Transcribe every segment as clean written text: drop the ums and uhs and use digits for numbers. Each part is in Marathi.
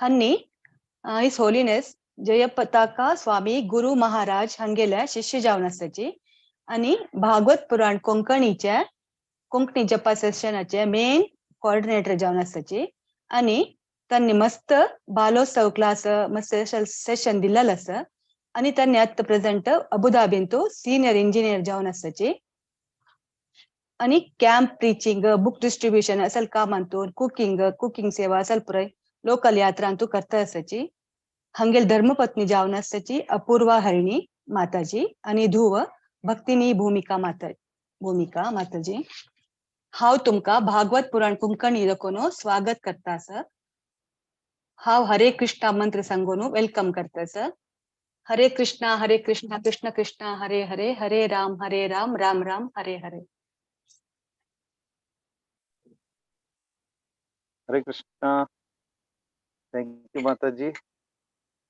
Honey His Holiness Jayapataka Swami Guru Maharaj हंगेल्या शिष्य जावन आसाची आणि भागवत पुराण कोंकणीचे कोंकणी जपा सेशनाचे मेन कोऑर्डिनेटर जावन आसाची आणि त्यांनी मस्त बालोत्सव क्लास मस्त सेशन दिल्लेलं आसा आणि त्यांनी आता प्रेझेंट अबुधाबींतू सीनियर इंजिनियर जावन आसाची आणि कॅम्प प्रीचिंग बुक डिस्ट्रीब्यूशन असल कामांतून कुकिंग सेवा असल पुरय लोकल यात्रांतू करता आसाची हंगेल धर्मपत्नी जावन आसाची अपूर्वा हरिणी माताजी आणि धुव भक्तिनी भूमिका माताजी हांव तुमका भागवत पुराण कोंकणी रकोनो स्वागत करता सर हांव हरे कृष्णा मंत्र सांगोनू वेलकम करता सर हरे कृष्णा कृष्ण कृष्ण हरे हरे हरे राम राम राम हरे हरे हरे कृष्णा थैंक यू माताजी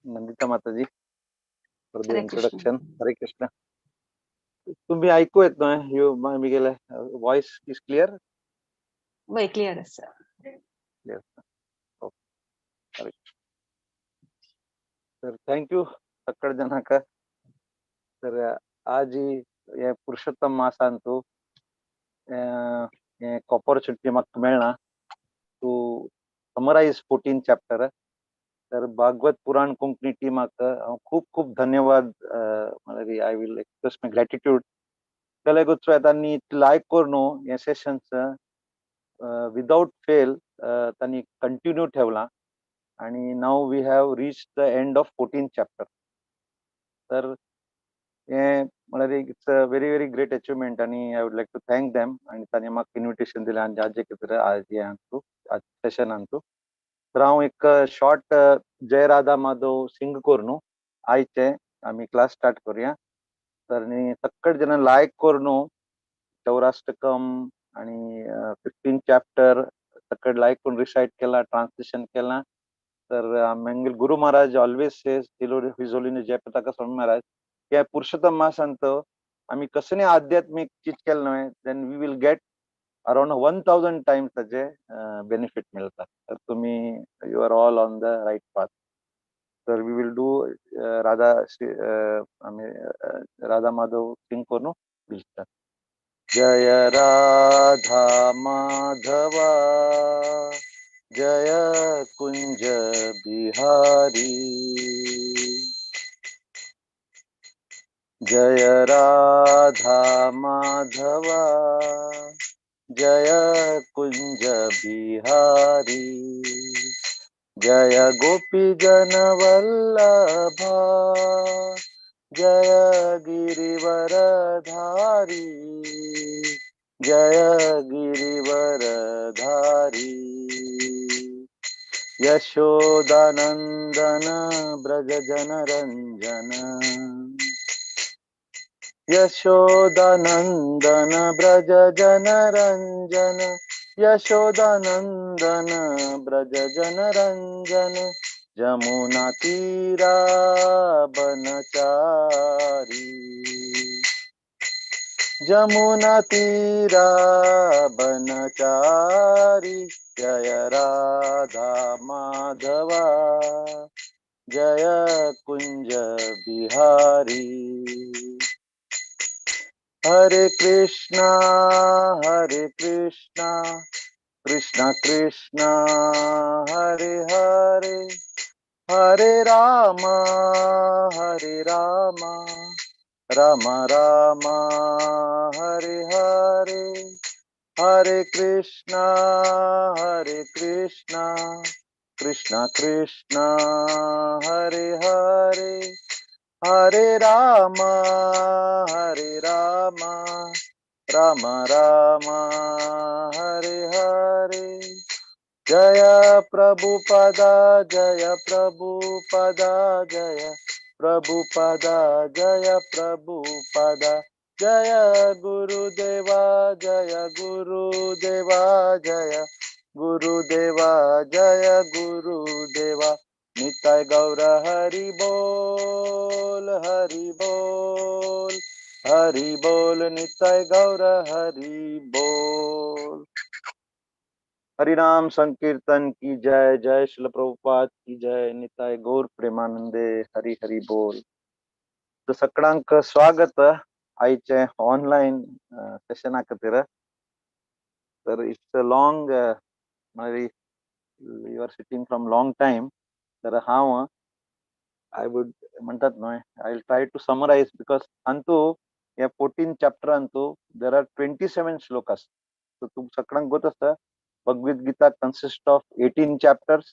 नंदिता माताजी फॉर द इंट्रोडक्शन हरे कृष्णा तुम्ही ऐकू येत नाही यू मी गेले वॉइस इज क्लियर वय clear sir clear okay sir thank you सक्कड़ जनक सर आज ये पुरुषोत्तम मासांतू एक ऑपॉर्च्युनिटी म्हाका मेळना टू समराइज 14 चॅप्टर तर भागवत पुराण कोंकणी टीमाक खूप खूप धन्यवाद I will express my gratitude केले गोचो तांणी लायक करून हे सेशन्स विदाउट फेल तांणी कंटिन्यू ठेवला आणि now we have reach the end of 14 chapter तर हे म्हळ्यार it's a very very great achievement आणि I would like to thank them आणि तांणी म्हाका इन्विटेशन दिलें आनी आज कितें आज हे आज सेशनांतू तर हांव एक शॉर्ट जय राधा माधव सिंग करून आयचे आमी क्लास स्टार्ट करूया तर सक्कड जन लायक करून चौराष्टकम आणि 15 चॅप्टर सक्कड लायक करून रिसाइट केला ट्रान्सलेशन केला तर आमगेल guru Maharaj always says His Holiness Jayapataka Swami Maharaj की पुरुषोत्तम मासांत आम्ही कसं आध्यात्मिक चीज केलं न्हय then we will get around 1000 times ताचे बेनिफिट मिळतात तर तुम्ही you are all on the right path तर we will do Radha Madhav sing करून पिलता जय राधा माधवा जय कुंज बिहारी जय राधा माधवा जय कुंज बिहारी जय गोपी जन वल्लभा जय गिरिवरधारी जय गिरिवरधारी यशोदानंदन ब्रज जनरंजन यशोदानंदन ब्रज जनरंजन यशोदानंदन ब्रज जनरंजन जमुना तीरा बनचारी जमुना तीरा बनचारी जय राधा माधवा जय कुंज बिहारी हरे कृष्णा कृष्णा कृष्णा हरे हरे हरे राम राम राम हरे हरे हरे कृष्णा कृष्णा कृष्णा हरे हरे हरे राम राम राम हरे हरे जय प्रभुपदा जय प्रभुपदा जय प्रभुपदा जय प्रभुपदा जय गुरुदेवा जय गुरुदेवा जय गुरुदेवा जय गुरुदेवा निताय गौर हरि बोल हरि बोल निताय गौर हरि बोल हरिनाम संकीर्तन की जय, जय श्रील प्रभुपाद की जय, निताय गौर प्रेमानंदे, हरी हरी बोल. तर सगळ्यांक स्वागत आईचे ऑनलाईन सेशन आकतीर. तर इट्स अ लॉंग मारी you are sitting from long time. तर हांव आय वुड म्हणतात न्हय, I will try to summarise because अंतू या 14 चॅप्टर अंतू देर आर 27 श्लोकास. तर तुम सगळ्यांक गोत आसा Bhagavad Gita consists of 18 chapters.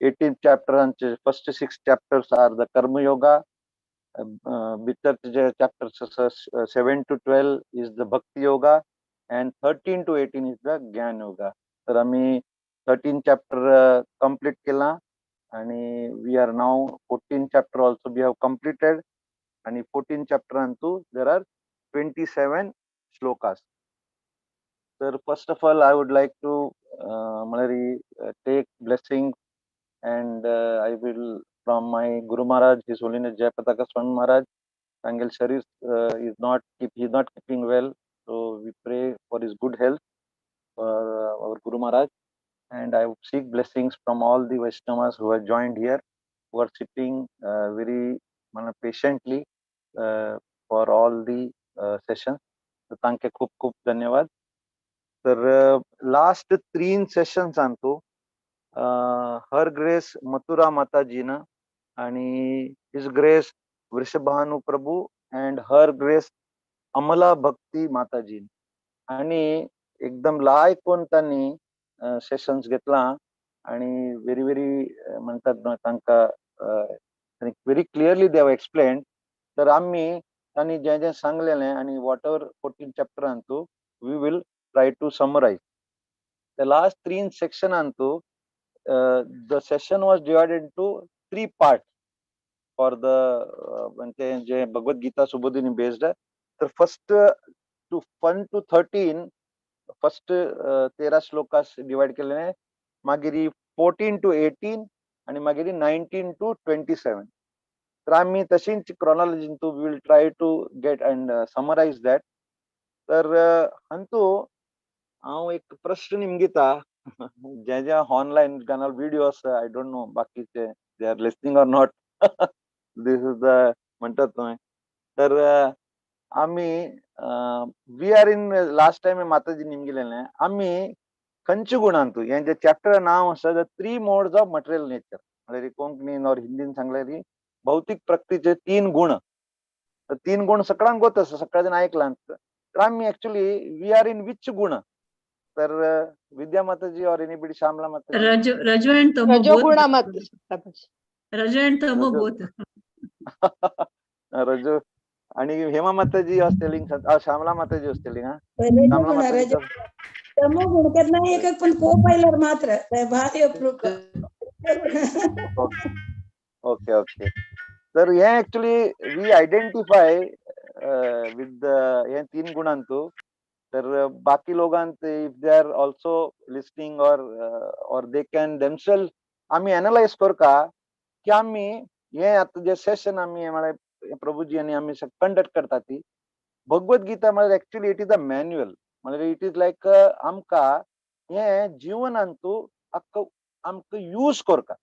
18 chapters, first 6 chapters are the Karma Yoga. Chapters 7 to 12 is the Bhakti Yoga, and 13 to 18 is the Gyan Yoga. तर आम्ही 13 chapter complete केला आणि we are now 14 chapter also we have completed, आणि 14 chapter Antu there are 27 shlokas. So first of all, I would like to take blessings, and I will from my Guru Maharaj, His Holiness Jayapataka Swami Maharaj. Angel Sharif is not keeping well, so we pray for his good health for our Guru Maharaj, and I would seek blessings from all the Vaishnavas who have joined here, who are sitting very patiently for all the sessions. So thank you, खूप खूप धन्यवाद. तर लास्ट 3 सेशन्स आणतो हर ग्रेस मथुरा माताजीनं आणि his grace Vrishabhanu Prabhu and her grace Amala Bhakti माताजी, आणि एकदम लायकोन त्यांनी सेशन्स घेतला आणि व्हेरी व्हेरी म्हणतात ना तांका very clearly they have explain. तर आम्ही त्यांनी जे जे सांगलेले आणि वॉट एव्हर 14 चॅप्टर आणतो we will try to summarize. The last 3 section antu the session was divided into 3 parts for the म्हणजे Bhagavad Gita Subodini based. तर first to 1 to 13 first 13 shlokas divide केलेले, मागीरी 14 to 18 आणि मागीरी 19 to 27. तर आम्ही तशीच chronology to we will try to get and summarise that. तर अंतू हांव एक प्रश्न निमगिता जे जे ऑनलाईन गाणार व्हिडिओस आय डोंट नो बाकीचे they are listening or not. This is the म्हणतात न्हय. तर आम्ही we are in last time माताजी निमगिलेले आम्ही खंयचे गुणांतू हे जे चॅप्टर नाव आसा the 3 modes of material nature, म्हणजे कोंकणीन और हिंदीन सांगल्यारी भौतिक प्रकृतीचे 3 गुण. तर 3 गुण सगळ्यांक गोत आसा, सगळे जण ऐकलां. तर आम्ही actually we are in which गुण. तर विद्या माताजी और एनीबडी, श्यामला माताजी. रजो एंड तमो रजोगुणा मत रजो एंड तमो बोथ. रजो आणि हेमा माताजी वाज टेलिंग, श्यामला माताजी वाज टेलिंग. श्यामला माताजी तमो गुण करना एक पण को पाइलर मात्र भारी अप्रूप. Okay okay. तर हे ऍक्च्युली वी आयडेंटिफाय विथ हे 3 गुणांतू. तर बाकी लोकांत if they are also listening और दे कॅन देमसेल्फ आम्ही एनालाइज करका की आम्ही हे आता जे सेशन आम्ही म्हणजे प्रभूजी आणि आम्ही कंडक्ट करता ती भगवत गीता म्हणजे actually it is a manual. म्हणजे इट इज लायक आमका हे जीवनांतू आमकां यूज करता.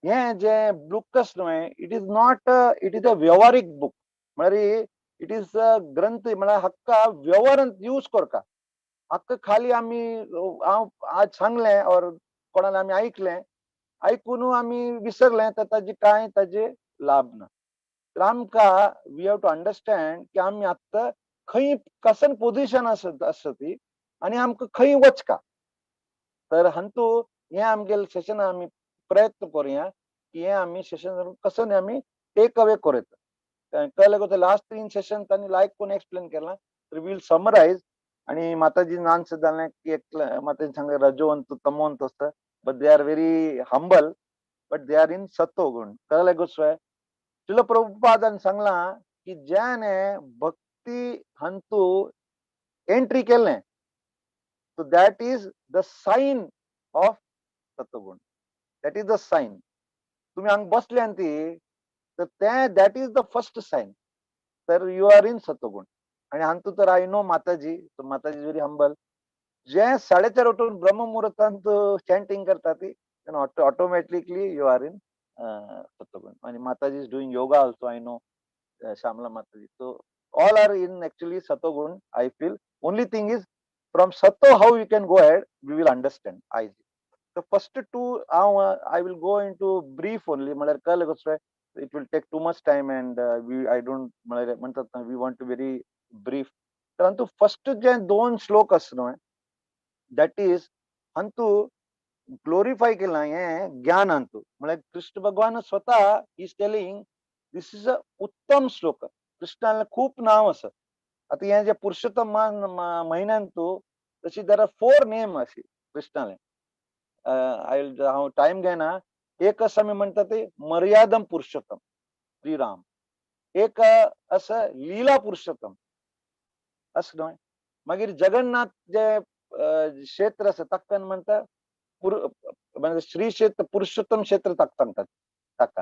हे जे बुकस न्हय, it is not it is a व्यवहारीक बुक. म्हणजे इट इज ग्रंथ म्हणजे हक्का व्यवहारांत यूज करता. हक्क खाली आम्ही हांव आज सांगलें और कोणाला आम्ही ऐकून आम्ही विसरले तर ताजे लाभ ना. तर आमकां वी हॅव टू अंडरस्टँड की आम्ही आत्ता खंय कसन पोझिशन आसा ती आणि आमकां खंय वचका. तर हंतू हे आमगेले सेशन आम्ही प्रयत्न करूया की हे आम्ही सेशन कसं आम्ही टेक अवे करूया. कळलं का? लास्ट 3 सेशन त्यांनी लायक कोण एक्सप्लेन केला. तर विल समराइज. आणि माताजी नान जालें की एक माताजी सांगले रजोवंत तमोवंत असतं, but they are very humble, but they are in सत्व गुण. कळलं गोष्ट. तुला प्रभुपादान सांगला की ज्याने भक्ती हंतू एंट्री केलें, so that is the sign of सत्वगुण. that is the sign. तुम्ही हांग बसले आनी ती तर that is the first sign. तर यू आर इन सत्वगुण. आणि हांतू तर आय नो माताजी, so माताजी व्हेरी हंबल. जे 4:30 उठून ब्रह्ममुहूर्तांत चॅन्टिंग करतात ती ऑटोमॅटिकली यू आर इन सत्वगुण. आणि माताजी is doing yoga also, I know. Shamla Mataji. So all are in actually Satogun, I feel. Only thing is, from Sato, how you can go ahead, we will understand. The first two, I will go into brief only. It will take too much time, and we want to very brief. परंतु first जे दोन श्लोक असणं, that is, अंतु ग्लोरीफाय केलं आहे ज्ञान अंतु. म्हणजे कृष्ण भगवान स्वतः is telling this is a उत्तम श्लोक. कृष्णाला खूप नाव असं. आता या ज्या पुरुषोत्तम महिन्यांतू तशी जरा 4 नेम अशी कृष्णाला. टाइम घ्या ना. एक असं मी म्हणतात ते मर्यादम पुरुषोत्तम श्रीराम. एक असं लीला पुरुषोत्तम असं नव्हे. मागीर जगन्नाथ जे क्षेत्र असं तक्कन म्हणतात म्हणजे श्री क्षेत्र पुरुषोत्तम क्षेत्र सांगतात ताका.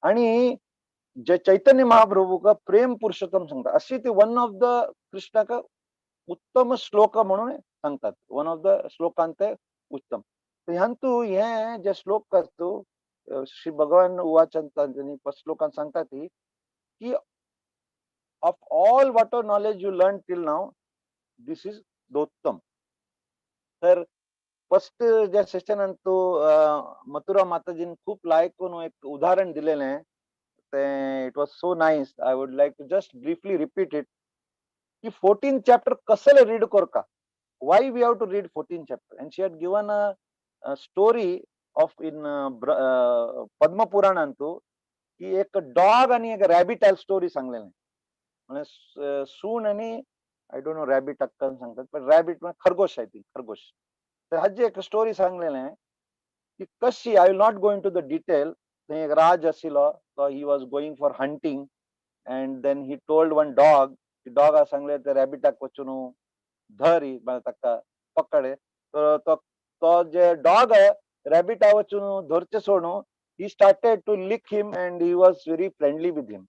आणि जे चैतन्य महाप्रभू का प्रेम पुरुषोत्तम सांगतात. अशी ते वन ऑफ द कृष्णा का उत्तम श्लोक म्हणून सांगतात. वन ऑफ द श्लोकांत उत्तम. ह्यांतू हे जे श्लोक करतो श्री भगवान उवाचंतांनी श्लोकांत सांगतात की of all what knowledge you learn till now this is दोत्तम. तर फर्स्ट ज्या सेशन अंतू मथुरा माताजीने खूप लायकून एक उदाहरण दिलेलं आहे. ते it was so nice. I would like to just briefly repeat it की 14th चॅप्टर कसं रीड कर का. Why we have to read 14th chapter. And she had given a story of in Padma Purana अंतू की एक डॉग आणि एक रॅबिट स्टोरी सांगलेलं आहे. म्हणजे सून आणि आय डोंट नो रॅबिट अक्कन सांगतात पण रॅबिट म्हणजे खरगोश आहे ती खरगोश. तर हाजी एक स्टोरी सांगलेलं आहे की कशी. I will not go into the detail. एक राज आशिलो तो he was going for hunting and then he told one dog. Dog सांगले ते रॅबिटाक वचून धरी ताका पकडे. तर तो जे डॉग आहे रॅबिटा वचून धरचे सोडून he started to lick him and he was very friendly with him.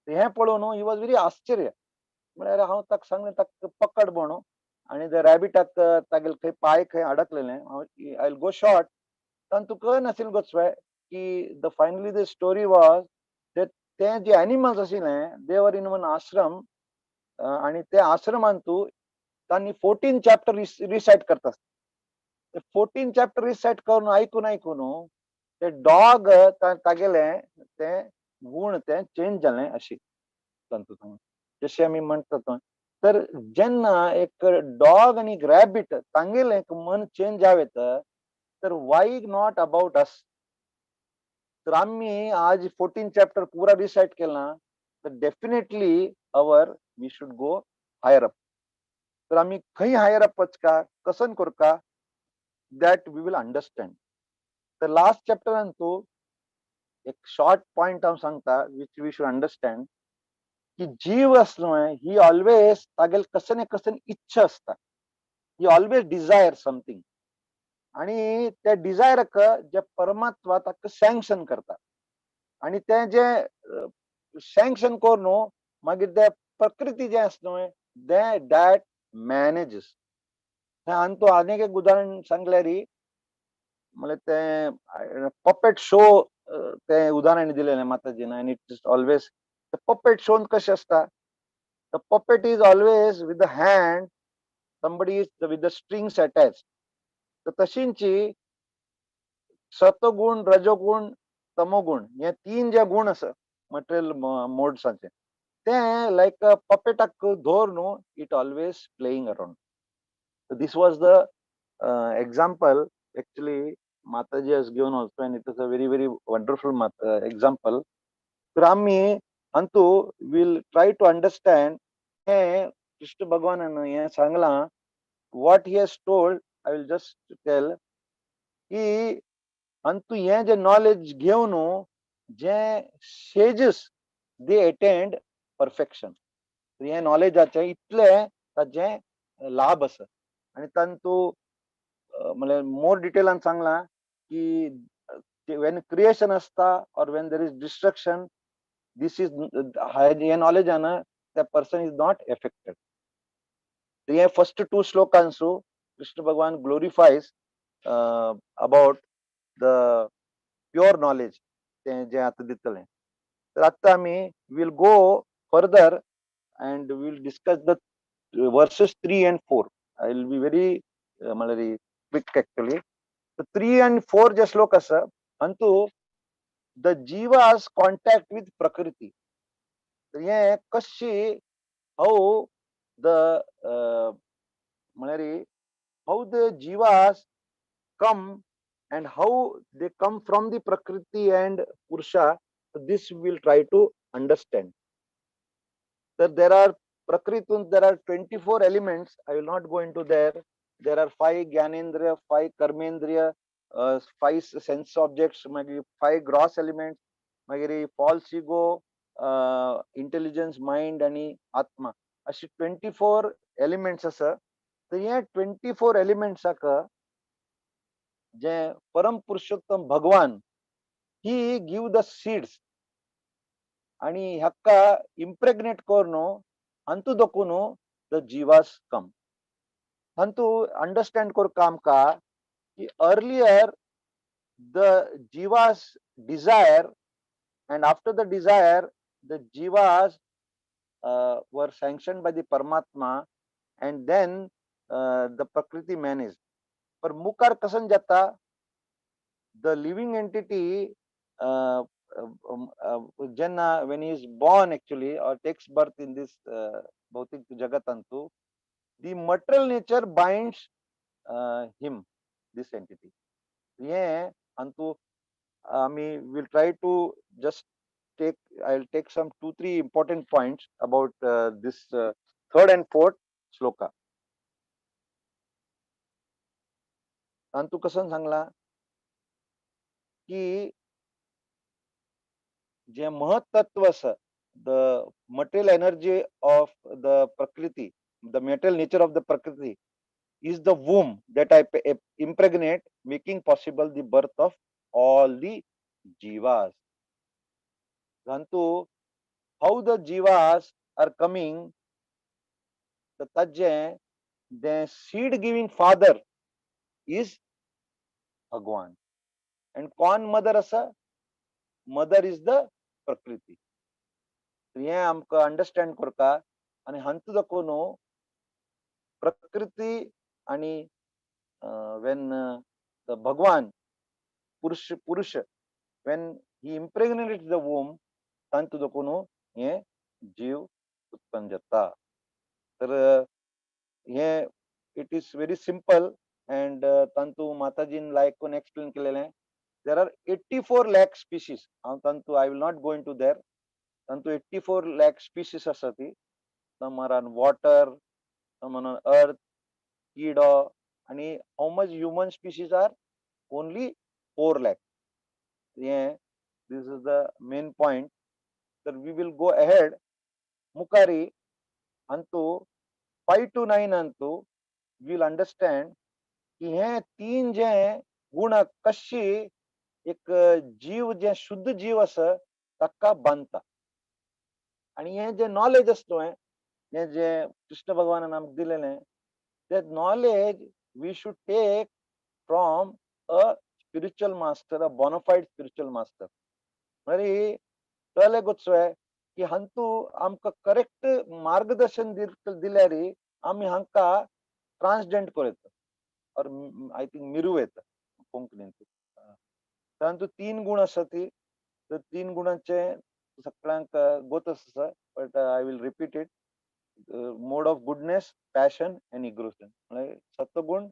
हे पळोवन ही वॉज व्हेरी आश्चर्य. म्हळ्यार हांव ताका सांगलें ताका पकड म्हणून. आणि त्या रॅबिटाक तागेले खंय पाय खंय अडकलेले. I will go short. पण तुका नाशिल्लें गोचवाय की the finally the story was that ते जे एनिमल्स आशिल्ले दे वर इन वन आश्रम. आणि त्या आश्रमांतू त्यांनी 14 चॅप्टर रिसाइट करतात. 14 चॅप्टर रिसाइट करून ऐकून ते डॉग तागेले ते गुण ते चेंज झाले अशी सांगतो. जसे आम्ही म्हणतो तर जेन्ना एक डॉग आणि एक रॅबिट तांगेले मन चेंज जावेत तर वाय नॉट अबाउट अस. तर आम्ही आज 14 चॅप्टर पूरा रिसाइट केला तर definitely our we should go higher up. तर आम्ही खंय हायर अप वचका कसन करका दॅट वी विल अंडरस्टँड. तर लास्ट चॅप्टर अंतू एक शॉर्ट पॉइंट हांव सांगता विच वी शुड अंडरस्टँड की जीव असणं ही ऑलवेज तागेल कसं कसं इच्छा असता. He always desire something. आणि त्या डिझायरक जे परमात्मा ताका सँक्शन करता. आणि ते जे सँक्शन करून मागीर ते प्रकृती जे असणं दॅट मॅनेजेस. तो अनेक एक उदाहरण सांगल्यार म्हणजे ते पपेट शो ते उदाहरण दिलेले माताजीन. आणि it is always the puppet show कशें असता. The puppet is always with the hand. somebody is with the strings attached. तर तशींची सत्वगुण रजोगुण तमोगुण हे 3 जे गुण असं मटेरियल मोड्साचे ते लाईक पपेटाक धरून it always playing around. This was the example actually Mataji has given also, and it is a very very wonderful example. तर आम्ही अंतु विल ट्राय टू अंडरस्टँड हे कृष्ण भगवानानं हे सांगला. what he has told I will just tell की अंतु हे जे नॉलेज घेऊन जे sages they attained perfection. हे नॉलेजाचे इतले ताजे लाभ आसा. आणि तंतु म्हणजे मोर डिटेलान सांगला की when creation असता or when there is destruction this is हे नॉलेज आहे ना त्या पर्सन इज नॉट एफेक्टेड. हे first 2 श्लोकांसू Krishna Bhagavan glorifies about the pure knowledge जे आता दितले. तर आता आम्ही will go further and we will discuss the verses 3 and 4. I will be very quick actually. The 3 and 4 जे श्लोक असा अंतु the jiva's contact with prakriti. तर हे कशी how the how the jivas come and how they come from the prakriti and purusha. This we will try to understand. That there are prakriti, there are 24 elements. I will not go into there. There are 5 gyanendriya, 5 karmendriya, 5 sense objects, 5 gross elements, false ego, intelligence mind आणि आत्मा अशी 24 एलिमेंट्स असा. तर हे 24 एलिमेंट्स जे परम पुरुषोत्तम भगवान ही गिव द सीड्स आणि ह्याका इम्प्रेग्नेट करून हंतु दकुनु द जीवास कम हंतु अंडरस्टँड कर काम का की अर्लियर द जीवास desire and after the desire the jivas were sanctioned by the Paramatma and then the Prakriti managed. पर मुकार कसन जाता the living entity when he is born actually or takes birth in this bhautik jagatantu, the material nature binds him, this entity. Yeah, antu we'll try to just I'll take some 2-3 important points about this third and fourth shloka. अंतु कसन सांगला की जे महत्त्व the material energy of the prakriti, the material nature of the prakriti is the womb that I impregnate, making possible the birth of all the jivas. Antu how the jivas are coming, the tajje, the seed giving father is Bhagwan. And kon mother asa? Mother is the Prakriti. हे आमका अंडरस्टँड करता आणि हंतु दाखोनो प्रकृती आणि when the Bhagwan Purusha when he impregnates the womb हंतु दाखोनो हे जीव उत्पन्न जाता. तर हे it is very simple and tantu Matajin like one explain केलेले. There are 84 lakh species. Tantu I will not go into there. Tantu 84 lakh species asati. Some are on water, some are on earth, kido, and how much human species are? Only 4 lakh. Yeah, this is the main point. That we will go ahead. Mukari, antu 5 to 9 antu we will understand की हे 3 जे गुण कशी एक जीव जे शुद्ध जीव असं तक्का बांधता आणि हे जे नॉलेज असतो हे जे कृष्ण भगवान नाम दिलेले that knowledge we should take from a spiritual master, a bona fide spiritual master. म्हणजे कळले गोष्ट आहे की हंतु आमका करेक्ट मार्गदर्शन दिल्यारी आम्ही हांका ट्रान्सजेंड करतो और I think मिरू येतं कोंकणीत. परंतु 3 गुण असती तर 3 गुणांचे सगळ्यांक गोत असतं but I will repeat it. Mode of goodness, passion and egoism. म्हणजे सत्वगुण,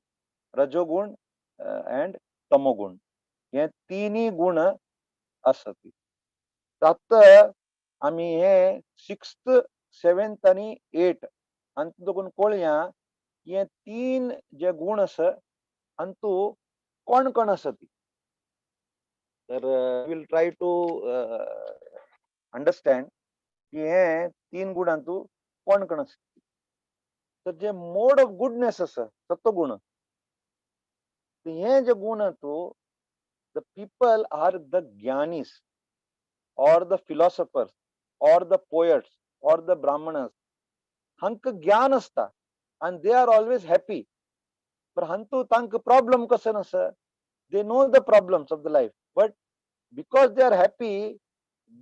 रजोगुण and तमोगुण हे 3 गुण असती. त्यात आम्ही हे 6th, 7th आणि 8th अंतु दोन कोळ्या ये 3 जे गुण अस अंतु कोण कोण असती. तर विल ट्राय टू अंडरस्टँड की हे 3 गुण अंतु कोण कोण असती. तर जे मोड ऑफ गुडनेस अस सत्वगुण हे जे गुण अंतु द पीपल आर द ज्ञानीस or the philosophers or the poets or the brahmanas hank gyan asta and they are always happy. पर हंतु तांक प्रॉब्लम कसं नस, they know the problems of the life, but because they are happy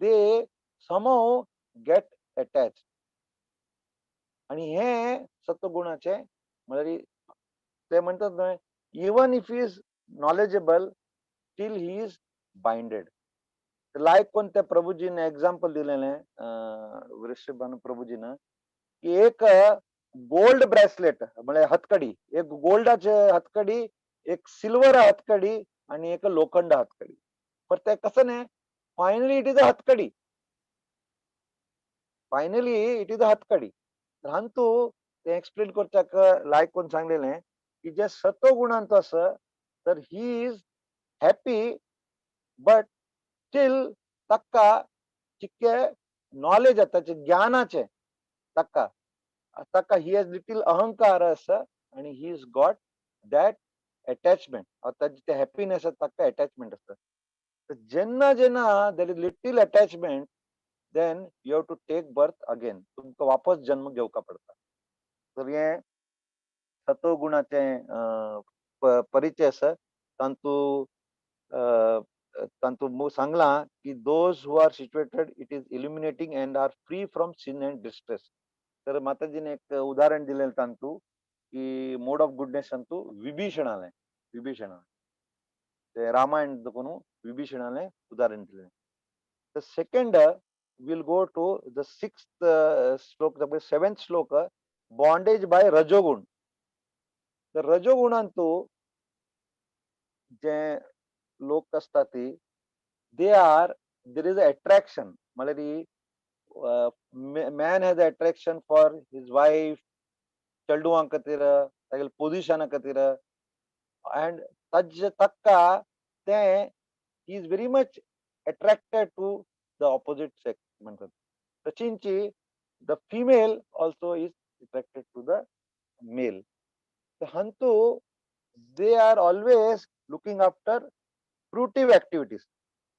they somehow get attached. आणि हे सत्वगुणाचे म्हणजे ते म्हणतात ना, even if he is knowledgeable steel he is binded. Like कोणत्या प्रभूजीने एक्झाम्पल दिलेलं आहे वृषभानु प्रभूजीनं, की एक गोल्ड ब्रेसलेट म्हणजे हतकडी, एक गोल्डाचे हतकडी, एक सिल्वर हतकडी आणि एक लोखंड हतकडी. पण ते कसं नाही, फायनली इट इज अ हतकडी, फायनली इट इज अ हतकडी. परंतु ते एक्सप्लेन करच्याक लायक कोण सांगलेले की जे सत्व गुणांत असं तर he is happy, but still तक्का चिक्के नॉलेज त्याचे ज्ञानाचे तक्का तक्का ही हॅज लिटिल अहंकार असं आणि he is got that attachment, त्याचे हॅपीनेस तक्का अटॅचमेंट असतं. तर जेन्ना जेन्ना there is little attachment then you have to take birth again. तुमका वापस जन्म घेवका पडता. तर हे सत्वगुणाचे परिचय असं तांतू तांतू सांगला की those who are situated it is illuminating and are free from sin and distress. तर माताजीने एक उदाहरण दिलेलं तांतू की मोड ऑफ गुडनेस तांतू विभीषणाने ते रामायण कोण विभीषणाने उदाहरण दिले. The second we'll go to the sixth श्लोक, the seventh श्लोक, bondage by रजोगुण. तर रजोगुणांतू जे लोक असतात ती they are there is attraction म्हणजे man has attraction for his wife, चलडुवां खातीर तागेले पोझिशना खातीर, अँड ताजे तक्का ते he is very much attracted to the opposite sex म्हणतात. तशींची the female also is attracted to the male. हंतू they are always looking after fruitive activities.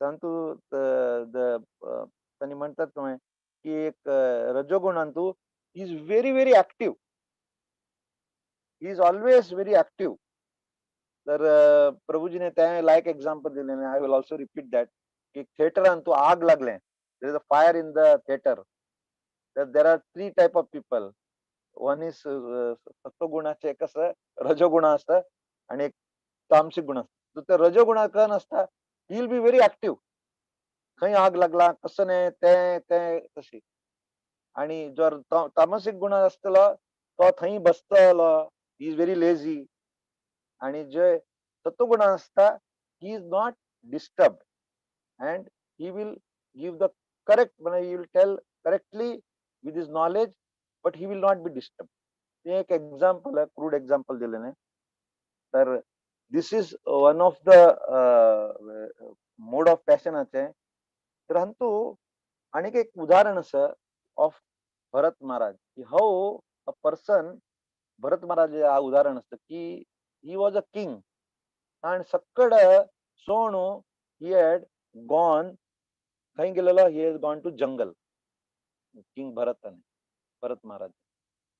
परंतु त्यांनी म्हणतात की एक रजोगुणांतू is very very active, he is always very active. तर प्रभूजीने त्या लायक एक्झाम्पल दिलेले, I will also repeat that, की थिएटरांतू आग लागले, there is a fire in the theatre, तर there are 3 type of people. One is सत्वगुणाचे एक असं रजोगुण असतं आणि एक तामसिक गुण असतं. तर रजोगुणा कण असता he will be very active, खंय आग लागला कसं नाही ते तशी. आणि जर तामसिक गुण असतलो तो थंय बसतलो, ही इज व्हेरी लेझी. आणि जे सत्वगुण असता he is not disturb and he will give the correct, he will tell correctly with his knowledge, but he will not be disturbed. ते एक एक्झाम्पल आहे, क्रूड एक्झाम्पल दिलेलं आहे. तर this is one of the mode of पॅशनाचे. परंतु आणखी एक उदाहरण असं ऑफ भरत महाराज, की how a person, Bharat Maharaj हा उदाहरण असतं की ही वॉज अ किंग आणि सकड सोनू ही हॅड गॉन, खंय गेलेलो, he has gone to jungle. King Bharat Maharaj.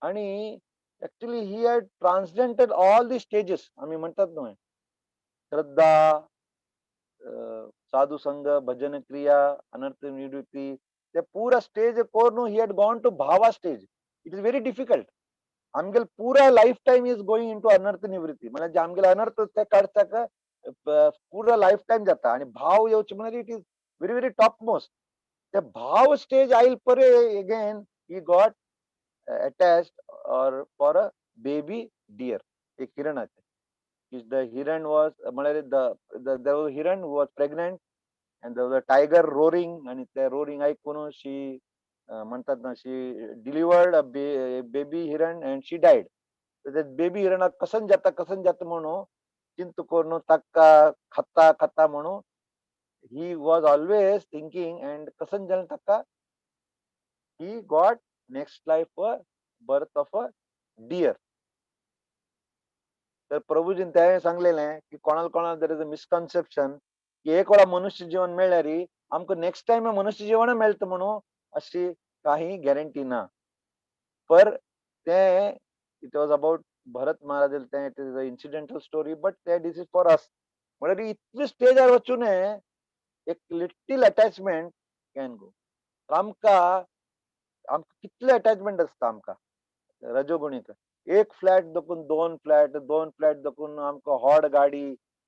आणि actually he had transcended all the stages. आम्ही म्हणतात ना, श्रद्धा, साधु संघ, भजन क्रिया, अनर्थ निवृत्ती, ते पूरा स्टेज कोरनू ही हॅड गॉन टू भावा stage. It is very difficult. आमगेल पूरा life time is going in to अनर्थ निवृत्ती, म्हणजे आमगेल अनर्थ ते काढता का पूरा लाईफ टाइम जाता. आणि भाव येऊचे म्हणजे it is very very top most. ते भाव स्टेज आईल परे अगेन ही गॉट अटॅच्ड और फॉर अ बेबी डियर, एक हिरणाचे. The hiran was there was a hiran who was pregnant and there was a tiger roaring, and त्या roaring ऐकून she म्हणतात ना, she delivered a baby hiran and she died. तर त्या बेबी हिरणा कसन जात म्हणून चिंतू करून तक्का खाता म्हणून he was always thinking, and कसन जाल तक्का he got next life a birth of a deer. तर प्रभूजीने त्या सांगलेलं आहे की कोणाला देर इज अ मिसकन्सेप्शन की एक वेळा मनुष्य जीवन मिळणारी आमक नेक्स्ट टाइम मनुष्य जीवन मिळतं म्हणून अशी काही गॅरंटी ना. पर ते it was about Bharat Maharaj it is a incidental story but this is for us म्हणजे इतली स्टेजार वचून एक लिटिल अटॅचमेंट कॅन गो आमका आमका कितले अटॅचमेंट असता आमका रजोगुणीक एक फ्लॅट दखून दोन फ्लॅट दखून आमका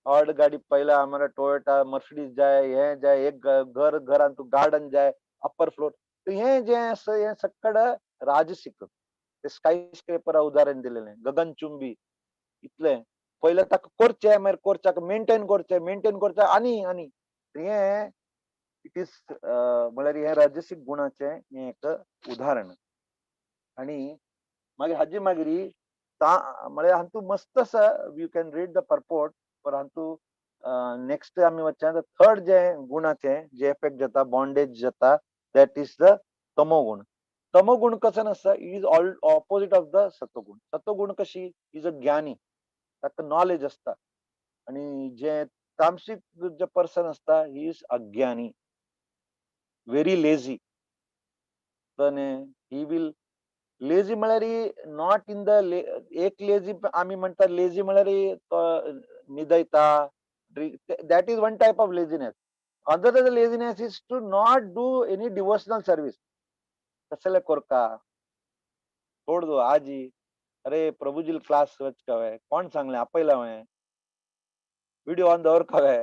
हॉड गाडी पहिला आम्हाला टोयोटा मर्सिडीज जाय हे जाय एक घर तू गार्डन जाय अप्पर फ्लोर हे जे असं हे सकड राजसिक ते स्काय स्क्रेपर उदाहरण दिलेले गगनचुंबी इतले पहिले ताका करचे मागीर करच्याक मेंटेन करचे आणि हे इट इज म्हळ्यार हे राजसिक गुणाचे हे एक उदाहरण आणि मागीर हाजी मागिरी म्हळ्यार हातू मस्त आसा you can read the purport पर हातू नेक्स्ट आमी वचचे थर्ड जे गुणाचे जे इफेक्ट जाता बॉन्डेज जाता दॅट इज द तमोगुण तमोगुण कसो आसता it is all opposite of the सत्वगुण कशी इज अ ज्ञानी ताका नॉलेज असता आणि जे तामसिक जे पर्सन असता ही इज अज्ञानी very lazy he will lazy म्हळ्यार नॉट इन द एक लेझी आम्ही म्हणतात लेझी म्हळ्यार निदयता that is one type of laziness other laziness is to not do any devotional service कसले कोरका छोड़ दो आजी अरे प्रभुजी क्लास वच कवे कोण सांगले आपयला हांवें व्हिडिओ ऑन दवर कवे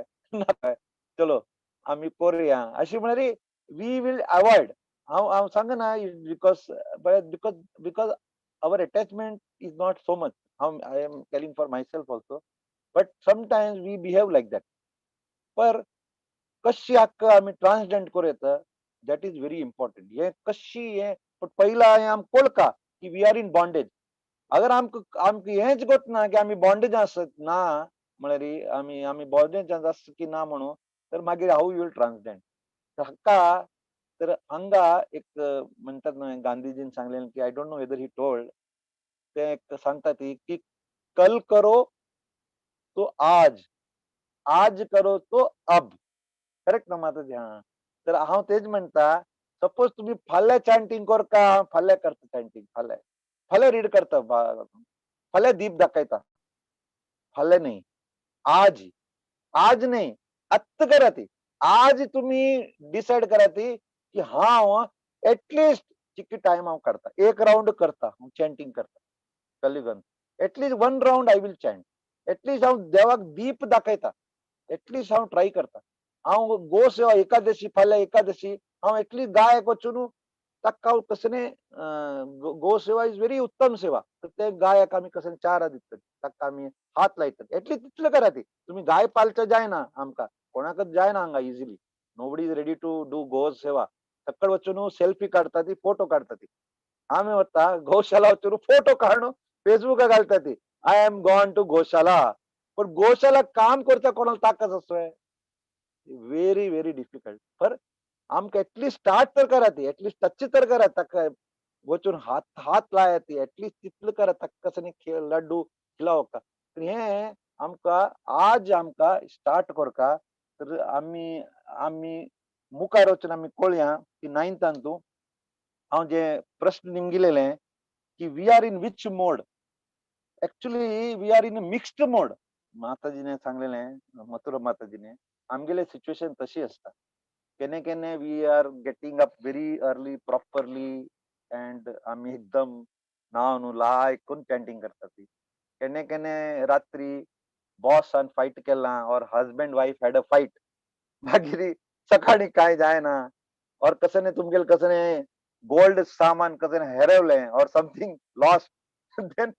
चलो आम्ही करूया अशी म्हळ्यार वी विल अवॉइड हांव सांगना because our attachment is not so much. I am telling for myself also. But sometimes we behave like that. पर कशी हक्क आम्ही ट्रान्सजेंड करू येतं दॅट इज व्हेरी इम्पॉर्टंट हे कशी हे पण पहिला हे आम कोळका की वी आर इन बॉन्डेज अगर आमक हेच गोत ना की आम्ही बॉन्डेज असत ना म्हळ्यार आम्ही बॉन्डेज असत की ना म्हणू तर मागीर हाऊ यू विल ट्रान्सजेंड हक्का तर हांगा एक म्हणतात ना गांधीजीन सांगलें की I don't know whether he told ते एक सांगतात की कल करो तो आज करो तो अब करेक्ट ना माताजी हा तर हांव तेच म्हणता सपोज तुम्ही फाल्यां चॅन्टिंग करता फाल्यां करता चॅन्टिंग फाल्यां रीड करता फाल्यां दीप दाखयता फाल्यां न्ही आज नाही आत्ता करा ती आज तुम्ही डिसाइड करा ती की हांव एटलिस्ट किती टाइम हांव काडटा एक राउंड करता हांव चॅन्टिंग करता कलिगन at least one round I will chant at least हांव देवाक दीप दाखयता एटलिस्ट हांव ट्राय करता हांव गो सेवा एकादशी फाल्यां एकादशी हांव एटलिस्ट गायक वचून ताका हांव कसले गो सेवा इज व्हेरी उत्तम सेवा तर ते गायक आमी कसले चारा दितात ताका आमी हात लायतात एटलिस्ट तितलें करा ती तुम्ही गाय पालच्या जायना आमकां कोणाकच जायना हांगा easily nobody is ready to do गो सेवा सकड वचून सेल्फी काढता ती फोटो काढता ती आम्ही वता गौशाला वचून फोटो काढून फेसबुका घालता ती आय एम गॉन टू गोशाला पण गोशाला काम करता कोणाला ताकद असतोय व्हेरी व्हेरी डिफिकल्ट पर आमकां एटलिस्ट स्टार्ट तर करा ती एटलिस्ट टच तर करा ताका वचून हात लाया ती एटलिस्ट तितलें करा ताका कसं लड्डू खिलावका तर हे आमकां आज आमकां स्टार्ट करता तर आमी मुखार वचून आमी कळया की नायन्थान तू हांव जे प्रश्न निमगिलेले की we are in which mode actually we are in mixed mode माताजीने सांगलेलें मथुरा माताजीने आमगेले सिच्युएशन तशी असता केन्ना we are getting up very early properly and आम्ही एकदम नाव न्हू लायक करून चॅन्टिंग करता ती केन्ना रात्री बॉस आन फाईट केला और husband wife had a fight मागीर सकाळी काय जायना और कसं तुमगेले कसं गोल्ड सामान कसं हेरवलें और समथिंग लॉस्ट देन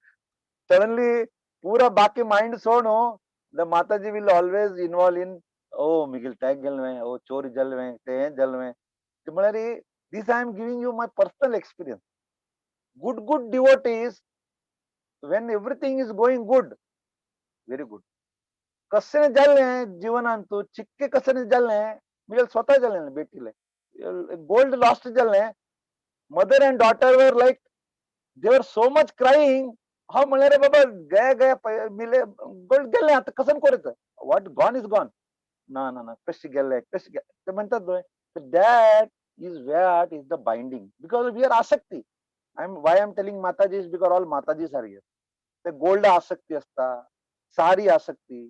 सडनली पूरा बाकी माइंड सोडून the Mataji will always involve in ओ मिगिल टॅग गेलवें ओ चोरी जलवें ते जलवें ते म्हळ्यार this I am giving you my personal experience good devotees when everything is going good very good कसे जाल्लें जिवनांत तू चिक्के कसे जाल्लें मिगेल स्वता जाल्लें बेटीले गोल्ड लॉस्ट जाल्लें मदर एंड डॉटर वर लायक दे वर सो मच क्राईंग हांव म्हळ्यार बाबा गया मिले गोल्ड गेल्लें आतां कसं करत वॉट गॉन इज गॉन ना कशें गेल्लें ते म्हणटात that is what is the binding because we are आसक्ती why I'm telling Mataji is because all Matajis are here. ते गोल्ड आसक्ती असता, सारी आसक्ती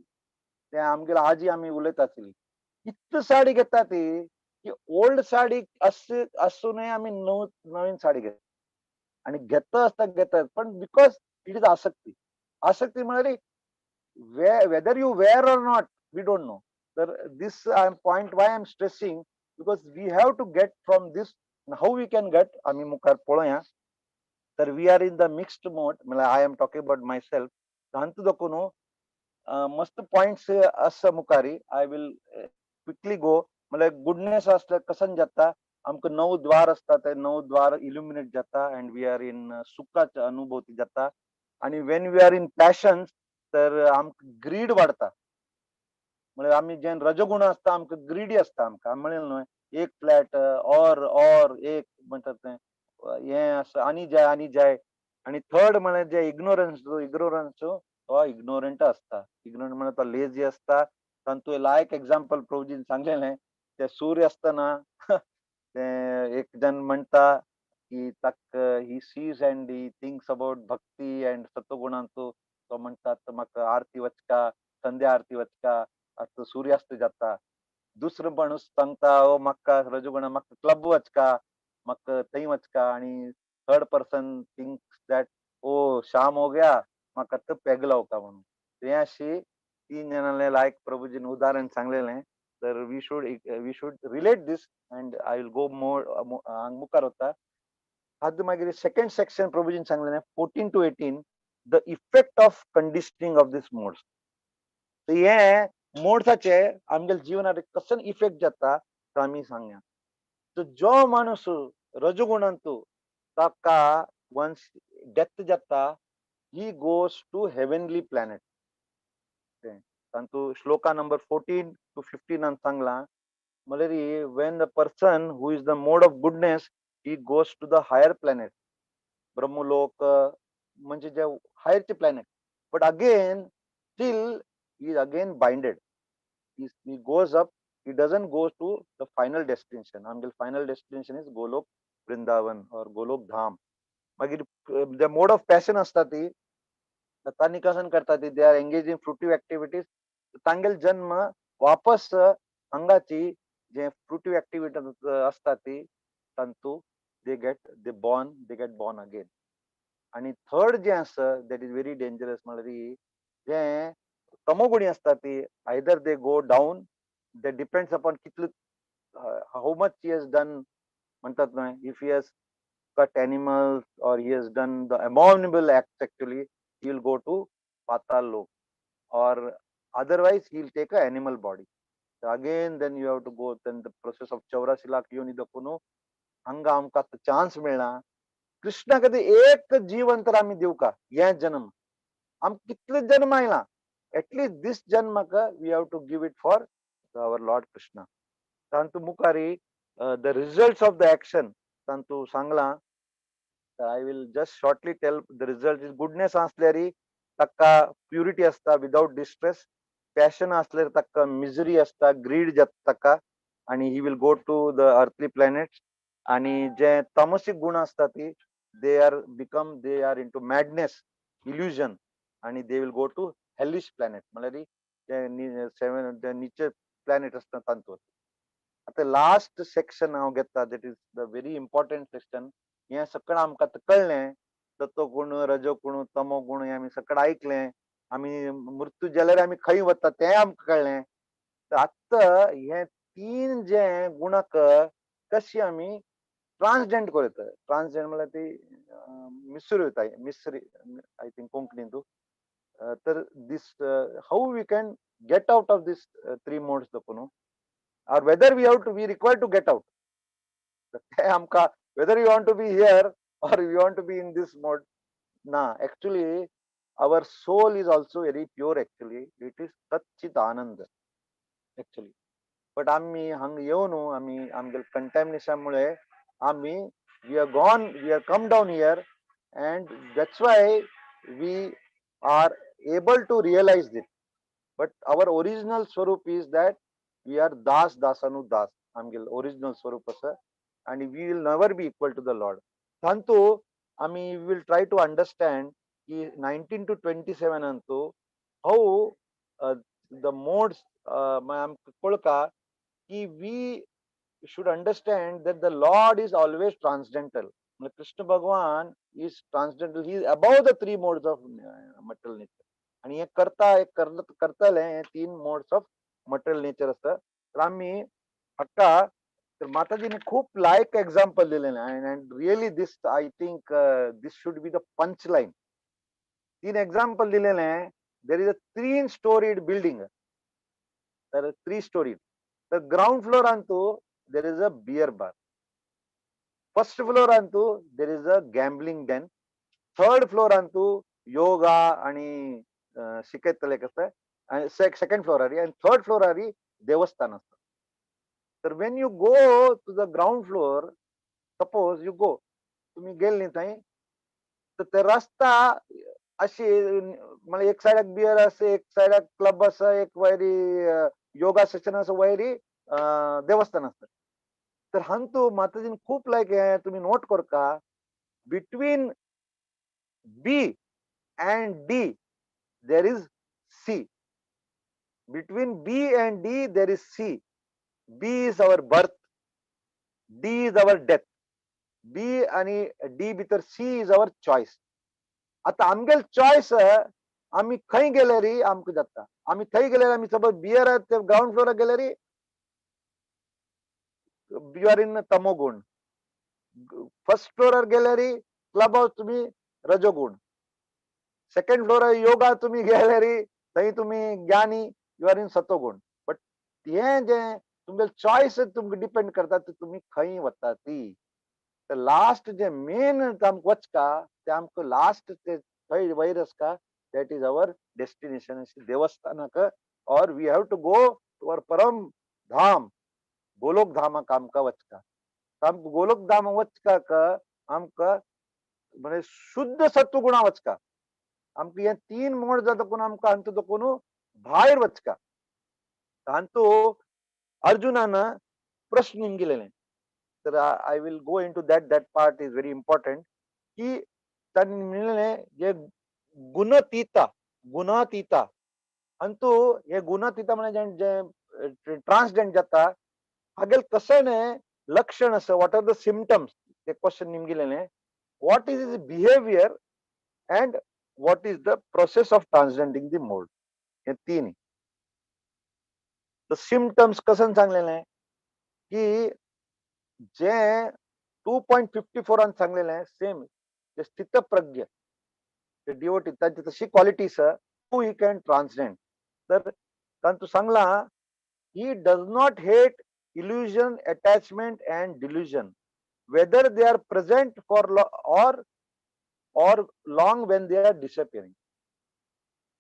ते आमगेर आजी आम्ही उलयत आसली इतकी साडी घेता ती की ओल्ड साडी असूनही आम्ही नवीन साडी घेतो आणि घेतात पण बिकॉज इट इज आसक्ती. आसक्ती म्हणजे whether you wear or not, we don't know. This point why I'm stressing, because we have to get from this. How we can get? आम्ही मुखार पळोवया. तर we are in the mixed mode. म्हणजे I am talking about myself. सांगतो दाखवून मस्त पॉइंट्स असं मुखारी. I will quickly go. म्हणजे गुडनेस असलं कसं जाता आमचं 9 द्वार असतात ते 9 द्वार इल्युमिनेट जाता अँड वी आर इन सुखाच्या अनुभूती जाता आणि when we are in passions तर आमक ग्रीड वाढता म्हणजे आम्ही जे रजगुण असता आमक ग्रीडी असता आमका म्हणेल न्हय एक फ्लॅट और एक म्हणतात ते हे असं आणि जाय आणि थर्ड म्हणजे जे इग्नोरन्स तो इग्नोरंट असता इग्नोरंट म्हणजे तो लेझी असता पण तू लायक एक्झाम्पल प्रभूजीन सांगलेले ते सूर्य असताना ते एक जण म्हणता की तक he sees and he thinks about भक्ती अँड सत्वगुणांचो तो म्हणतात म्हाका आरती वचका संध्या आरती वचका असं सूर्यास्त जाता दुसरं माणूस सांगता ओ म्हाका रजगुणा म्हाका क्लब वचका म्हाका थंय वचका आणि थर्ड पर्सन थिंक्स दॅट ओ शाम हो गया म्हाका तर पेगला होता म्हणून ते अशी 3 जणांना लायक प्रभूजीन उदाहरण सांगलेले तर we should relate this and I will go more मुखार होता आज मागीर सेकंड सेक्शन प्रभूजीन सांगलेले 14 to 18 the effect of conditioning of this modes तर हे मोड्साचे आमच्या जीवनार कसं इफेक्ट जाता तो आम्ही सांगया तर जो माणूस रजगुणांतू ताका वन्स डेथ जाता he goes to heavenly planet तांतू श्लोका नंबर 14 to 15 सांगला म्हळ्यार when the person who is the mode of goodness he goes to the higher planet Brahmalok म्हणजे जे हायरचे planet but again still he is again binded. He goes up. He doesn't go to the final destination. Until final destination is Golok Vrindavan or Golok Dham. Magir the mode of passion असतात ती तांणी कसं करतात ती they are engaged in fruitive activities. तांगेल जन्म वापस अंगाची जे fruitive activities असतात ती तंतू they get born again. आणि थर्ड जे असं that is very dangerous म्हळ्यार जे तमोगुणी असतात ती either they go down they depends upon कितलं how much he has done म्हणतात ना if he has cut animals और he has done the abominable act actually he will go to Patal Lok और otherwise he will take a animal body again then you have to go then the process of 84 lakh येऊन दाखवून हांगा आमकां चान्स मेळना कृष्णा कधी एक जीवन तर आम्ही देऊ का हे जन्म आम कितले जन्म आयला at least this janmaka we have to give it for our Lord Krishna. Tantu Mukari, the results of the action, Tantu Sangla, I will just shortly tell the result is goodness asleri, takka purity asta without distress, passion asler takka misery asta, greed jattaka, and he will go to the earthly planets, and je tamasic guna astati, they are into madness, illusion, and they will go to hellish planet म्हळ्यार जे नीचे प्लॅनेट असतात तांतूर आता लास्ट सेक्शन हांव घेता that is the very important section हे सगळं आमकां कळलें सत्वगुण रजोगुण तमोगुण हे आमी सगळं ऐकलें आमी मृत्यू जाल्यार आमी खंय वता तें आमकां कळलें तर आत्ता हे 3 जे गुणाक कशी आमी ट्रान्सजेंड करता ट्रान्सजेंड म्हळ्यार ती मिसरी आय थिंक कोंकणीन this how we can get out of this 3 modes or whether we require to get out whether you want to be here or you want to be in this mode actually our soul is also very pure actually it is Satchit Anand actually but आम्ही हंग येऊन आम्ही आमच्या कंटॅमिनेशन मुळे आम्ही we are come down here and that's why we are able to realize it but our original swarup is that we are dasanu das amgil original swarup asa and we will never be equal to the Lord tantu we will try to understand की 19 to 27 अंतू हाऊ द मोड्स कळका की we should understand that the Lord is always transcendental. Krishna Bhagwan is transcendental. He is above the three modes of material nature. आणि हे करताले हे तीन मोड्स ऑफ मटेरियल नेचर असतं. तर आम्ही हक्का तर माताजीने खूप लाईक एक्झाम्पल दिलेले आहे. And really this I think this should be the पंच लाईन. तीन एक्झाम्पल दिलेले आहे. देर इज अ 3 स्टोरीड बिल्डिंग. तर 3 स्टोरी. तर ग्राउंड फ्लोर आणतो there is a beer bar. First floor antu there is a gambling den. Third floor antu yoga आणि शिकायतले कसं आणि second floor ari and third floor ari देवस्थान असतं. तर when you go to the ground floor, suppose you go, तुम्ही गेल नाही ताई तर ते रस्ता अशी मला एक साइड बियर असे एक साइड क्लब असं एक वैरी योगा सेशन असं वैरी देवस्थान असतं. तर हंतू माताजीने खूप लाईक आहे. तुम्ही नोट कर का between B and D there is C. Between B and D there is C. B is our birth, D is our death. B आणि डी भितर सी इज अवर चॉईस. आता आमगेल चॉईस आम्ही खंय गेले री आमक जाता. आम्ही थंय गेले आम्ही सपोज बियर ग्राउंड फ्लोर गेले री you are in तमोगुण. First floor gallery club house तुम्ही रजोगुण. सेकंड फ्लोर योगा तुम्ही गॅलरी थंय तुम्ही ज्ञानी यू आर इन सतोगुण. बट हे जे तुमचे चॉईस तुमका डिपेंड करता ते तुम्ही खंय वता ती. तर लास्ट जे मेन आमक वचका ते आमक लास्ट ते थंय वैरस का दॅट इज अवर डेस्टिनेशन देवस्थानक और we have to go to our परम धाम गोलोक धामक आमका वचका. आमक गोलोक धाम वचका का आमका म्हणजे शुद्ध सत्वगुणा वचका. आमक हे 3 मोड जातकून आमका अंत दकून भायर वचका. अंतू अर्जुनानं प्रश्न केलेले. तर I will go into that part is very important की त्यांनी म्हणले जे गुणातीता अंतू हे गुणातीता म्हणजे जे ट्रान्सजेंड जाता हागेल कसं ने लक्षण असं व्हॉट आर द सिम्टम्स ते क्वेश्चन निमगिलेले. What is is behaviour and what is the process of transcending the mode. हे तीन द सिम्टम्स कसं सांगलेलं आहे की जे 2.54 सांगलेलं आहे सेम जे स्थितप्रज्ञ ते डिओटी त्यांची तशी क्वालिटीज हू ही कॅन ट्रान्सजेंड. तर तू सांगला he does not hate illusion, attachment and delusion, whether they are present for or long when they are disappearing.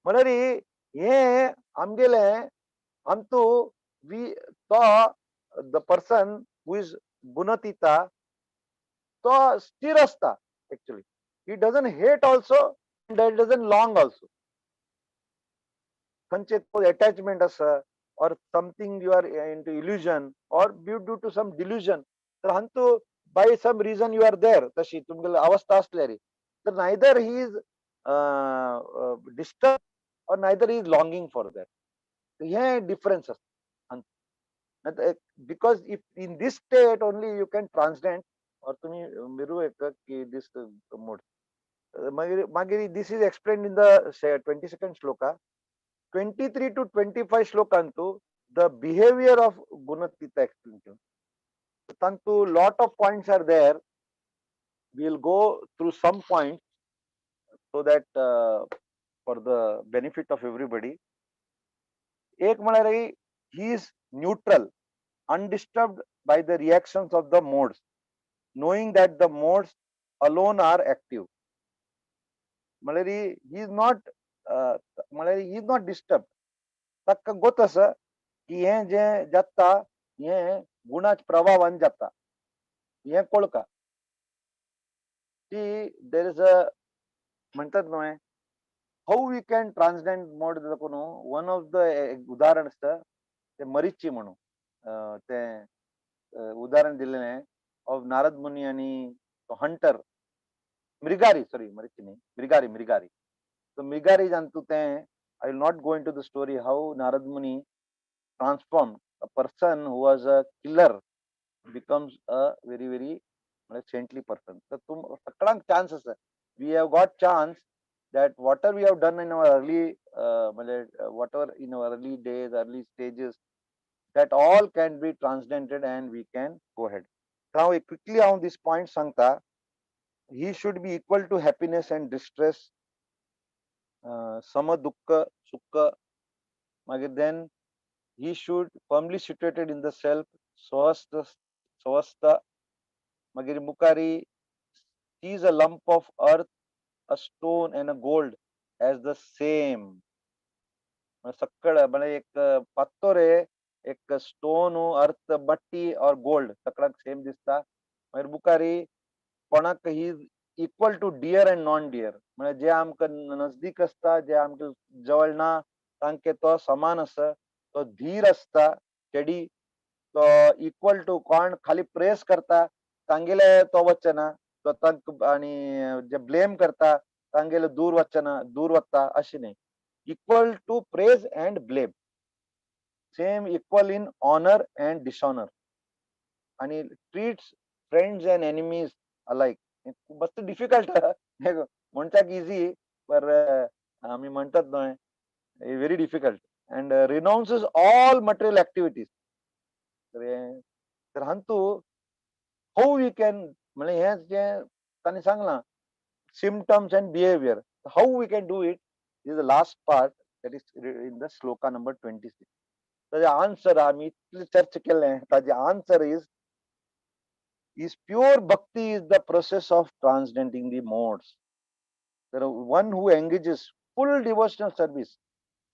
म्हणरी हे आमगेले आमतू वी तो द पर्सन हू इज गुणतीता तो स्थिर असता. Actually he doesn't hate also and that doesn't long also. खंचे attachment असं or something you are into illusion or due to some delusion. तर हंतू by some reason you are there तशी तुमगेल अवस्था असल्यारी तर neither he is disturbed or neither he is longing for that. हे difference असतं. Because if in this state only you can transcend or तुम्ही मिरू एक की this mode. मागे this is explained in the 22nd shloka. 23 to 25 shlokantu the behavior of gunatita explained. Tantu lot of points are there. We will go through some points so that for the benefit of everybody. एक म्हणाले he is neutral, undisturbed by the reactions of the modes, knowing that the modes alone are active. म्हणाले he is not he is not disturbed. तक गोतस की हे जे जाता हे गुणाच प्रभावान जाता. हे कोळका की देर इज अ म्हणतात नव्हे हाऊ वी कॅन ट्रान्सजेंड मोड दाखवून वन ऑफ द उदाहरण असतं ते मरीची म्हणून ते उदाहरण दिलेले आहे ऑफ नारद मुनी आणि Hunter. Mrigari, sorry, Mrigari. So Mrigari jantute, I will not go into the story how Narad Muni transformed a person who was a killer becomes a very saintly person. So सगळ्यांक chance असा. We have got chance that whatever we have done in our early whatever in our early days, early stages, that all can be transcended and we can go ahead. Now quickly on this point सांगता, he should be equal to happiness and distress, sama dukkha sukha. Then he should firmly situated in the self, swasta. Mukari sees a lump of earth, a stone and a gold as the same. सक्कड़ म्हणजे एक पत्थर आहे, एक स्टोन अर्थ बट्टी और गोल्ड सगळ्यांक सेम दिसता. मागीर बुकारी कोणाक he equal to dear and non dear, म्हणजे जे आमकां नजदीक असता, जे आमकां जवळ ना तांके तो समान आसा. तो धीर असता, स्टेडी. तो इक्वल टू कोण खाली प्रेस करता तांगेले तो वचना, स्वतंक आणि जे ब्लेम करता तांगेले दूर वचना, दूर वता अशी नाही. Equal to praise and blame, same equal in honour and dishonour, आणि treats friends and enemies alike. मस्त डिफिकल्ट म्हणटाक इझी, पर आम्ही म्हणतात न्हय very difficult. And renounces all material activities. तर हांतू हाऊ वी कॅन, म्हणजे हे जे तांणी सांगलां symptoms and behavior, how we can do it is the last part, that is in the shloka number 26. So the answer आम्ही चर्चा केलें, ताजे answer is pure bhakti is the process of transcending the modes. The one who engages full devotional service,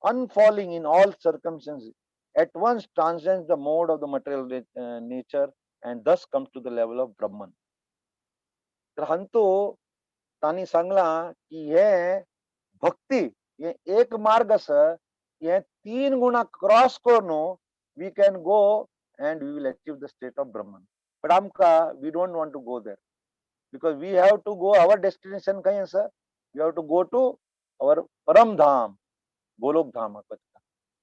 unfalling in all circumstances, at once transcends the mode of the material nature and thus comes to the level of Brahman. तर हांतू तांणी सांगला की हे भक्ती हे एक मार्ग आसा, हे 3 गुणा क्रॉस करून we can go and we will achieve the state of Brahman. But आमकां we don't want to go there, because we have to go, our destination खंय आसा, we have to go to our परमधाम, गोलोक धाम.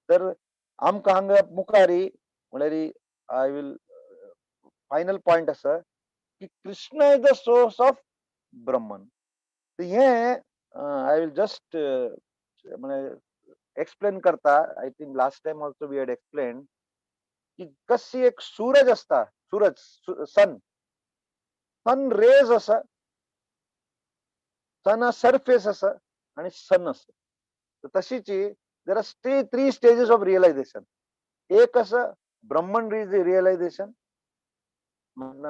तर आमकां हांगा मुखारी म्हळ्यार आय विल फायनल पॉइंट आसा की Krishna is the source of Brahman. हे आय विल जस्ट एक्सप्लेन करता. I think last time also we had explain की कशी एक सूरज असता, सूरज सन रेज असा, सन सरफेस असा आणि सन असा. तशीच there are 3 stages of realisation. एक असं ब्रह्मन रिअलायझेशन,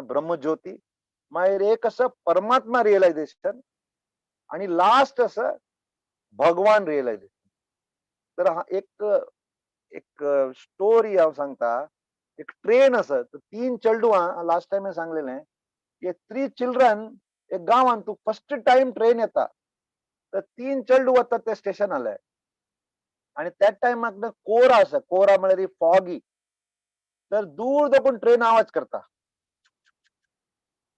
ब्रह्मज्योती. मागीर एक असं परमात्मा रिअलायझेशन, आणि लास्ट असं भगवान रिअलायझेशन. तर एक स्टोरी हांव सांगता. एक ट्रेन आसा, 3 चेडवां, लास्ट टाइम सांगलेलें की 3 चिल्ड्रन एक गांवांत तू फर्स्ट टाइम ट्रेन येता, तर 3 चेडूं वतात त्या स्टेशनाले, आणि त्या टायमाक कोरा आसा, कोरा म्हळ्यार फॉगी. तर दूर देखून ट्रेन आवाज करता,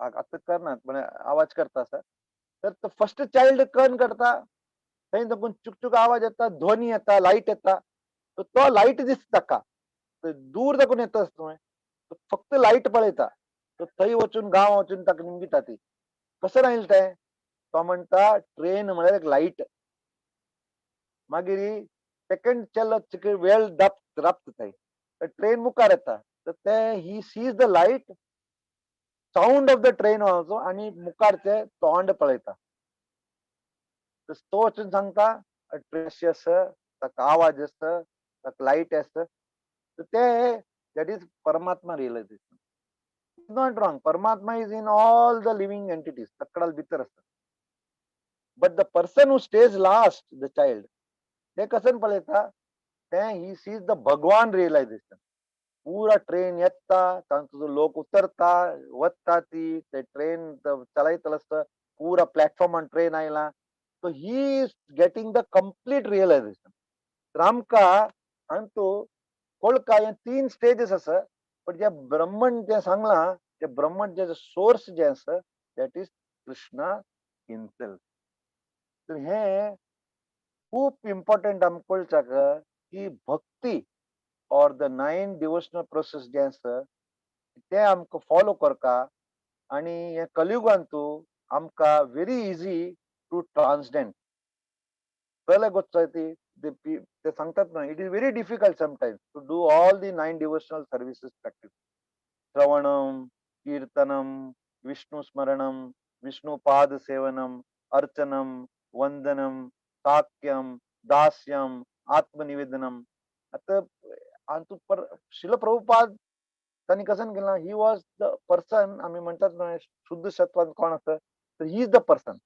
आता करनात पण आवाज करता असा. तर फर्स्ट चाइल्ड कर्ण करता, थंय देखून चुक आवाज येता, ध्वनी येता, लाईट येता. तो लाईट दिसता ताका, दूर देखून येता फक्त लाईट पळयता. तो थंय वचून गांव वचून ताका निमगिता ती. कसं राहील तें, तो म्हणटा ट्रेन म्हळ्यार एक लाईट. मागीर सेकंड चलो वेळ राबता थंय, ट्रेन मुखार येता, तर ते he sees the light, sound of the train also, आणि मुखारचे तोंड पळयता. तो वचून सांगता ट्रेन आसा, ताका आवाज आसा, ताका लाईट आसा. तर ते दॅट इज परमात्मा रिअलायझेशन. नॉट रॉंग, परमात्मा is in all the living entities, तकडाल भितर आसता. But the person who stage last, the child, ते कसन पळयता, ते ही सीज द भगवान रिअलायझेशन. पूरा ट्रेन येता, तांचो लोक उतरता, वता, ती ते ट्रेन चलयतलो आसता, पूरा प्लॅटफॉर्मान ट्रेन आयला. So he is getting the complete realisation. तर आमकां हांतू कळका हे 3 स्टेजीस आसा. पण जे ब्रह्मन जे सांगला, ते ब्रह्मन जे सोर्स जे आसा, दॅट इज कृष्णा himself. तर हे खूप इम्पॉर्टंट आमकोलच्या की भक्ती और द 9 डिवोशनल प्रोसेस जे आसा ते आमकां फॉलो करता आणि हे कलियुगांतू आमकां व्हेरी इजी टू ट्रान्सडेंड कळलं गोष्ट ती ते सांगतात ना it is very difficult sometimes to do all the 9 devotional services practice श्रवणम कीर्तनम विष्णू स्मरणम विष्णू पाद सेवनम अर्चनम वंदनम साक्यम दास्यम आत्मनिवेदनम आता पर शिल प्रभुपाद त्यांनी कसं केलं ही वॉज द पर्सन आम्ही म्हणतात ना शुद्ध सत्वात कोण असतं तर ही इज द पर्सन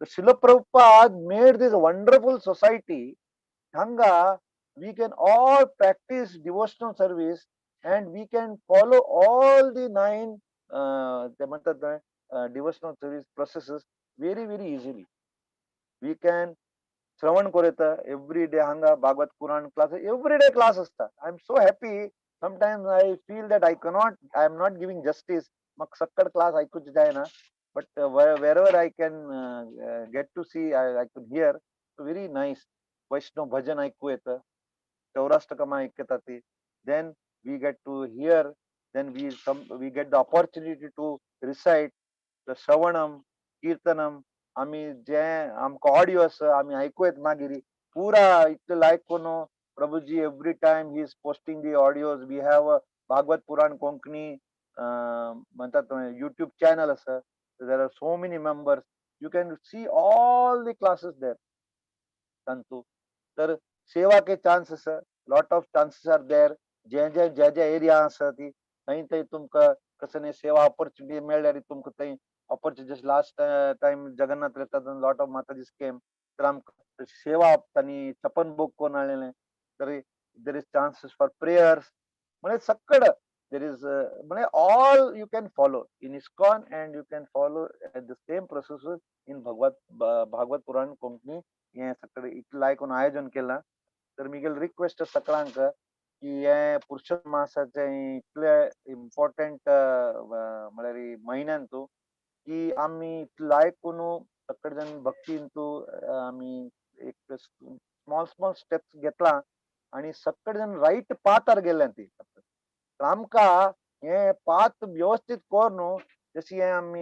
शिल Prabhupada made this wonderful society hanga we can all practice devotional service and we can follow all the 9 devotional service processes very easily. We can श्रवण करूं every day hanga Bhagavad Puran class every day class asta. I am so happy. Sometimes I feel that I am not giving justice. Mak sakkad class ऐकूच जायना. But wherever I can get to see, I could hear. So very nice. वैष्णव भजन ऐकू येतं चौराष्टकमा ऐकतात ते then we get to hear then we get the opportunity to recite the श्रवणम कीर्तनम आम्ही जे आमकां ऑडियो आसा आम्ही ऐकू येत मागीर पुरा इतलं लायक कोनो प्रभुजी every time he is posting the audios we have a Bhagwat Purana Konkani म्हणतात YouTube channel आसा there are so many members you can see all the classes there संतू तर सेवा के chances lot of chances are there ज्या एरिया आसा ती थंय थंय तुमकां कसं नाही सेवा ऑपॉर्च्युनिटी मेळ्ळ्यार तुमकां थंय ऑपॉर्च्युनिटी लास्ट टाइम जगन्नाथ येतात लॉट ऑफ माताजी स्केम तर आमकां सेवा तांणी छप्पन बूक कोरून हाडलेलें तर there is chances for prayers म्हणजे सक्कड देर इज म्हणजे all you can follow in ISKCON and you can follow at the same process in Bhagavat Purana Konkani हे सगळे इतलं आयकून आयोजन केला तर मिगेल रिक्वेस्ट सगळ्यांक की हे पुरुषोत्तम मासाचे इतले इम्पॉर्टंट म्हळ्यार म्हयन्यांतू की आम्ही इतलं आयकून सगळे जण भक्तींतू आम्ही एक स्मॉल स्टेप्स घेतला आणि सगळे जण राईट पाथार गेले ती तर आमकां हे पाथ व्यवस्थित करून जशी हे आमी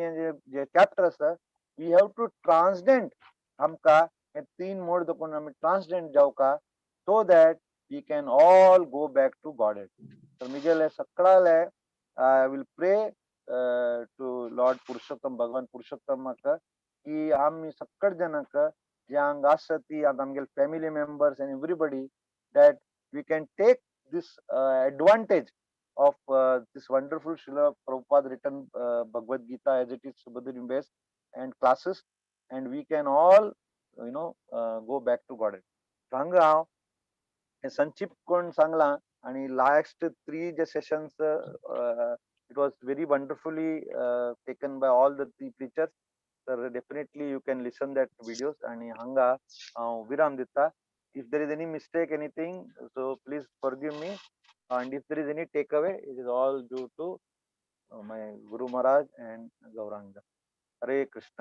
जे चॅप्टर आसा वी हॅव टू ट्रान्सडेंट आमकां हे 3 मोड देखून आम्ही ट्रान्सडेंट जावका so that we can all go back to Godhead तर मिगेले सगळ्याले I will pray to lord Purushottam भगवान पुरुषोत्तम की आम्ही सगळे जनाक जे हांग आसा ती आतां आमगेले family members and everybody that we can take this advantage of this wonderful Srila Prabhupada written Bhagavad Gita as it is Subodini based and classes and we can all go back to God. सांगा हे संक्षिप्त कोण सांगला आणि लास्ट 3 जे sessions it was very wonderfully taken by all the 3 preachers. So definitely you can listen that videos आणि hanga viram ditta. If there is any mistake anything so please forgive me and if there is any takeaway it is all due to my Guru Maharaj and Gauranga. Hare Krishna.